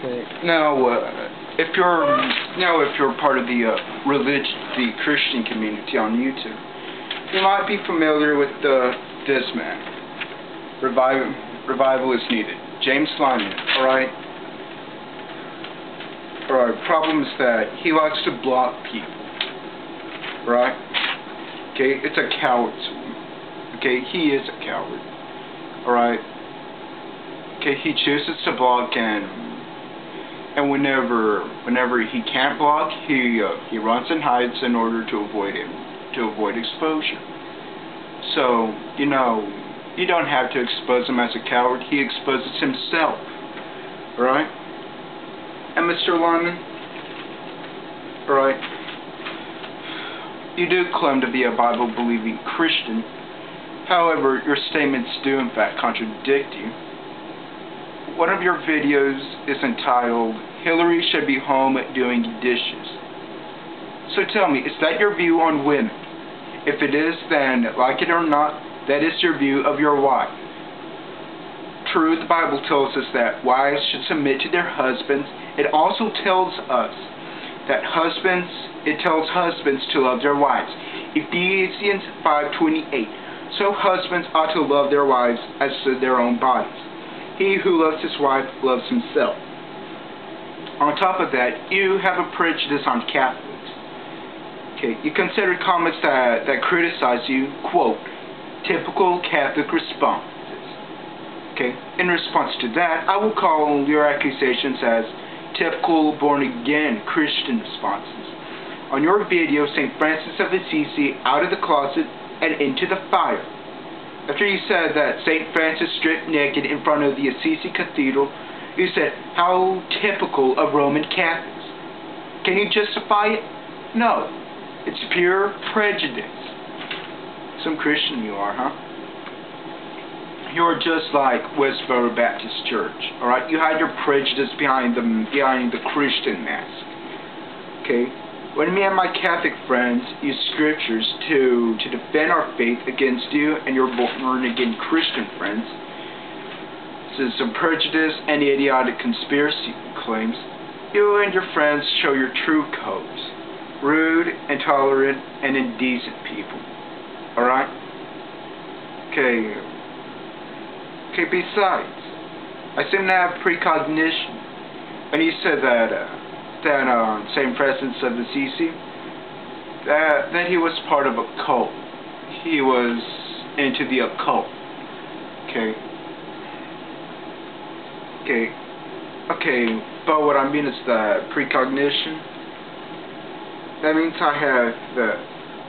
Okay. Now, if you're part of the Christian community on YouTube, you might be familiar with this man. Revival is needed. James Lyman. All right. Problem is that he likes to block people. Right. Okay. It's a coward. Okay. He is a coward. All right. Okay. He chooses to block, and whenever he can't block, he runs and hides in order to avoid exposure. So, you don't have to expose him as a coward. He exposes himself. Right? And Mr. Lyman, right, you do claim to be a Bible-believing Christian. However, your statements do in fact contradict you. One of your videos is entitled, "Hillary should be home doing dishes." So tell me, is that your view on women? If it is, then, like it or not, that is your view of your wife. True, the Bible tells us that wives should submit to their husbands. It also tells us that it tells husbands to love their wives. Ephesians 5:28. So husbands ought to love their wives as to their own bodies. He who loves his wife loves himself. On top of that, you have a prejudice on Catholics. Okay, you consider comments that criticize you, quote, typical Catholic responses. Okay, in response to that, I will call your accusations as typical born-again Christian responses. On your video, St. Francis of Assisi, out of the closet and into the fire. After you said that St. Francis stripped naked in front of the Assisi Cathedral, you said, how typical of Roman Catholics. Can you justify it? No. It's pure prejudice. Some Christian you are, huh? You're just like Westboro Baptist Church, alright? You hide your prejudice behind the Christian mask. Okay? When me and my Catholic friends use scriptures to defend our faith against you and your born-again Christian friends, this is some prejudice and idiotic conspiracy claims, you and your friends show your true colors. Rude, intolerant, and indecent people. Alright? Okay, besides, I seem to have precognition. And you said that St. Francis of Assisi, that he was part of a cult. He was into the occult. Okay, but what I mean is that precognition, that means I have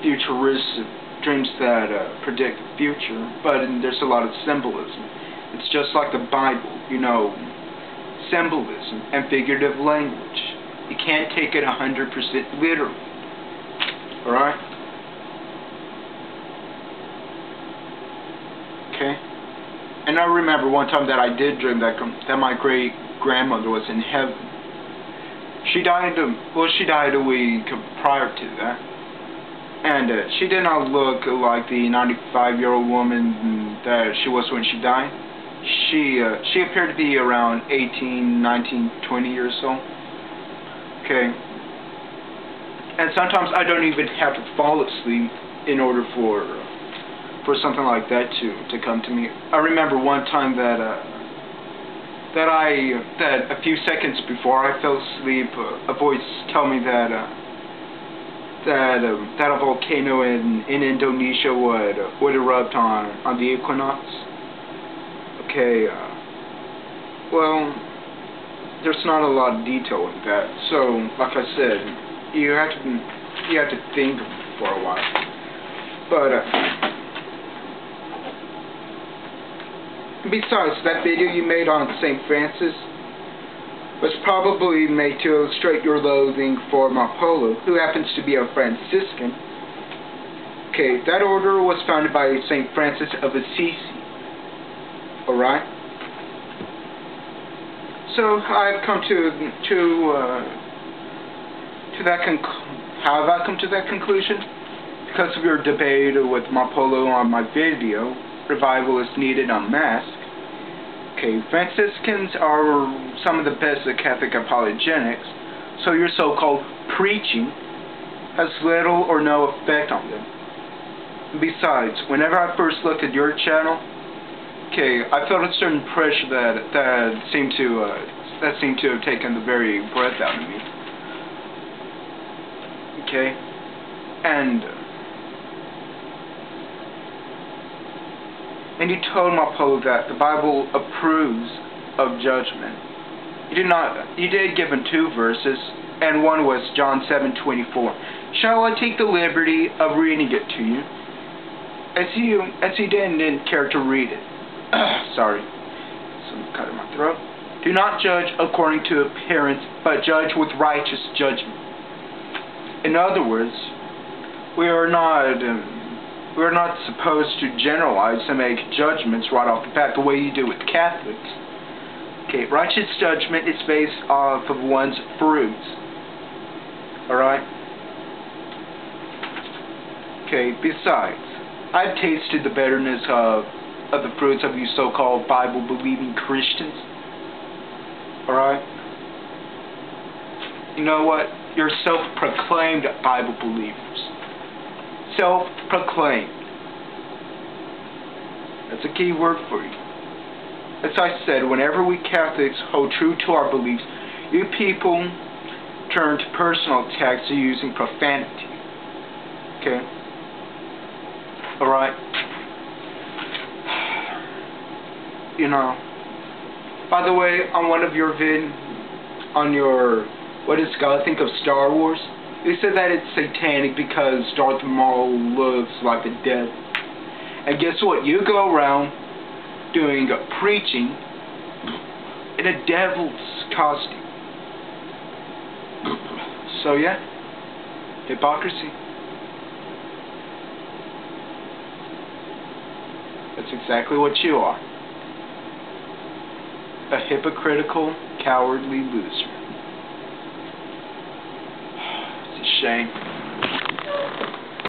futuristic dreams that predict the future, but there's a lot of symbolism. It's just like the Bible, symbolism and figurative language. You can't take it 100% literally. Alright? Okay? And I remember one time that I did dream that my great-grandmother was in heaven. She died a week prior to that. And she did not look like the 95-year-old woman that she was when she died. She appeared to be around 18, 19, 20 years old. Okay. And sometimes I don't even have to fall asleep in order for something like that to come to me. I remember one time that a few seconds before I fell asleep, a voice told me that a volcano in Indonesia would erupt on the equinox. Okay, well, there's not a lot of detail in that. So, like I said, you have to think for a while. But besides, that video you made on St. Francis was probably made to illustrate your loathing for Mapolo, who happens to be a Franciscan. Okay, that order was founded by St. Francis of Assisi. Alright? So, I've come to that how have I come to that conclusion? Because of your debate with Mapolo on my video, Revival is Needed Unmasked. Okay, Franciscans are some of the best at Catholic apologetics, so your so-called preaching has little or no effect on them. Besides, whenever I first looked at your channel, okay, I felt a certain pressure that seemed to have taken the very breath out of me. Okay, and you told Mapolo that the Bible approves of judgment. You did give him 2 verses, and one was John 7:24. Shall I take the liberty of reading it to you? As you didn't care to read it. Sorry, some cut in my throat. Do not judge according to appearance, but judge with righteous judgment. In other words, we are not supposed to generalize and make judgments right off the bat the way you do with Catholics. Okay, righteous judgment is based off of one's fruits. Alright? Okay, besides, I've tasted the bitterness of the fruits of you so-called Bible-believing Christians. Alright? You know what? You're self-proclaimed Bible believers. Self-proclaimed. That's a key word for you. As I said, whenever we Catholics hold true to our beliefs, you people turn to personal attacks using profanity. Okay? Alright? You know, by the way, on one of your on your, what does God think of Star Wars? They said that it's satanic because Darth Maul looks like a devil. And guess what? You go around doing preaching in a devil's costume. So yeah, hypocrisy. That's exactly what you are. A hypocritical, cowardly loser. It's a shame.